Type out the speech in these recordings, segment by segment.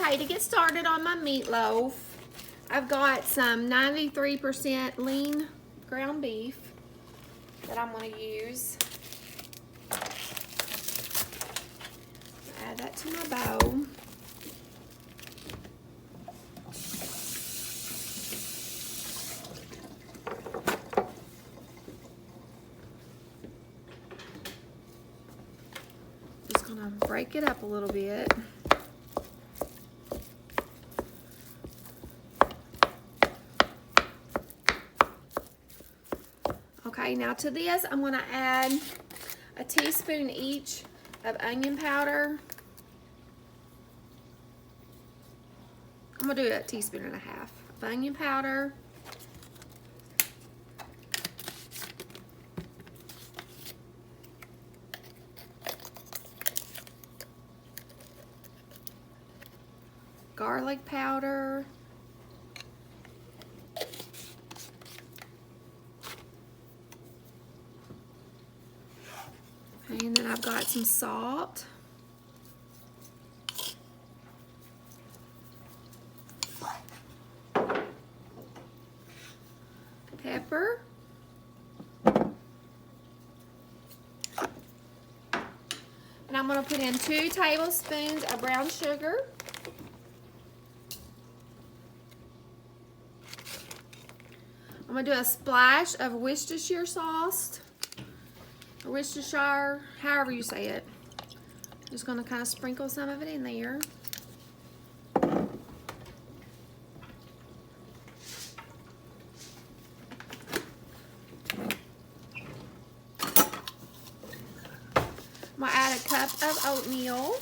Okay, to get started on my meatloaf, I've got some 93% lean ground beef that I'm going to use. Add that to my bowl. Just going to break it up a little bit. Okay, now to this, I'm going to add a teaspoon each of onion powder. I'm going to do a teaspoon and a half of onion powder. Garlic powder. And then I've got some salt. Pepper. And I'm going to put in 2 tablespoons of brown sugar. I'm going to do a splash of Worcestershire sauce. Or Worcestershire, however you say it. Just going to kind of sprinkle some of it in there. I'm going to add a cup of oatmeal.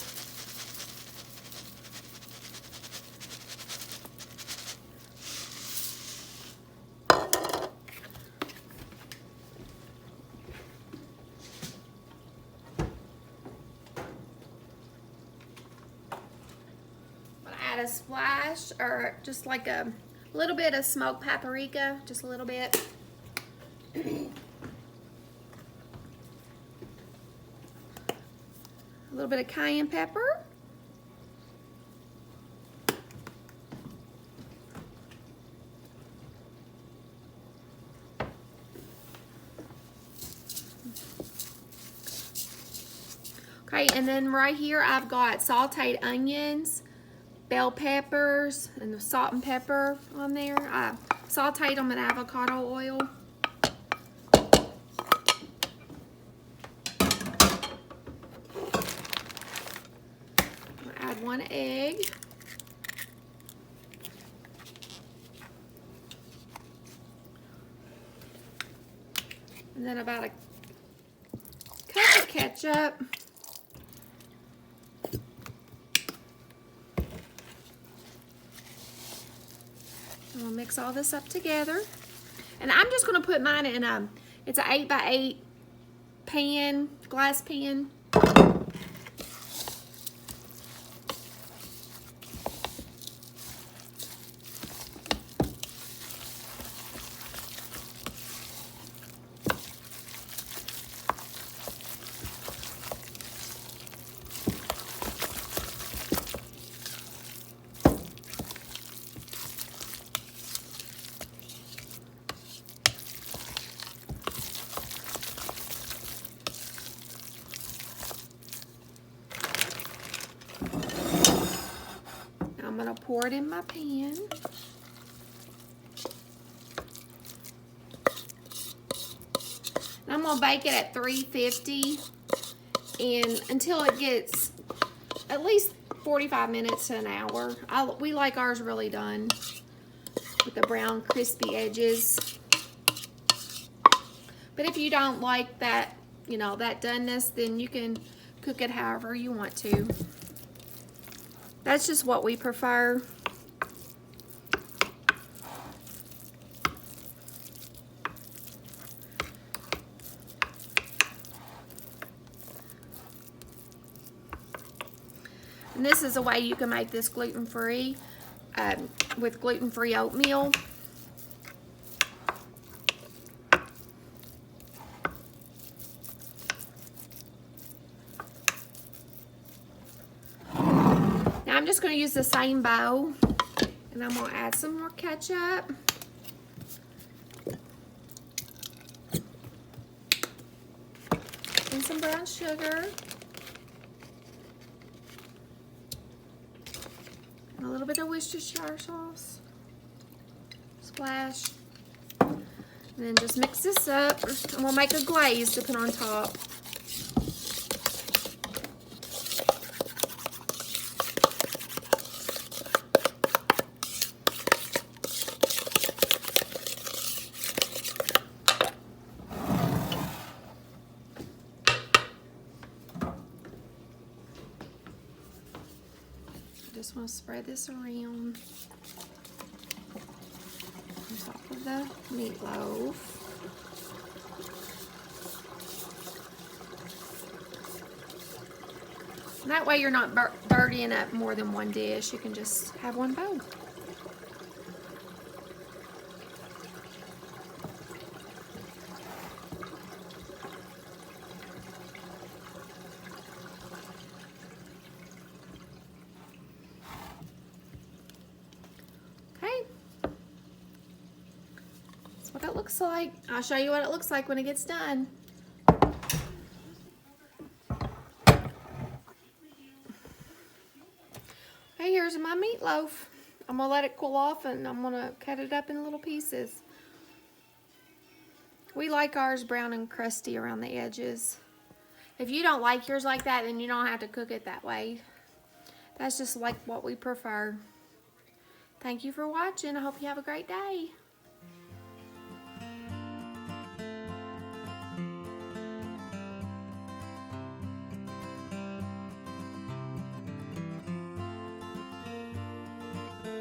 Add a splash, or just like a little bit of smoked paprika, just a little bit. A little bit of cayenne pepper. Okay, and then right here I've got sauteed onions, bell peppers, and the salt and pepper on there. I sauteed them in avocado oil. I'll add 1 egg. And then about a cup of ketchup. We'll mix all this up together. And I'm just going to put mine in it's an 8x8 pan, glass pan. I'm going to pour it in my pan. And I'm going to bake it at 350 and until it gets at least 45 minutes to an hour. We like ours really done with the brown crispy edges. But if you don't like that, you know, that doneness, then you can cook it however you want to. That's just what we prefer. And this is a way you can make this gluten-free with gluten-free oatmeal. Now I'm just going to use the same bowl, and I'm going to add some more ketchup. And some brown sugar. And a little bit of Worcestershire sauce. Splash. And then just mix this up. And we'll make a glaze to put on top. Just want to spread this around on top of the meatloaf. And that way you're not dirtying up more than one dish. You can just have one bowl. What it looks like. I'll show you what it looks like when it gets done. Okay, here's my meatloaf. I'm gonna let it cool off and I'm gonna cut it up in little pieces. We like ours brown and crusty around the edges. If you don't like yours like that, then you don't have to cook it that way. That's just like what we prefer. Thank you for watching. I hope you have a great day.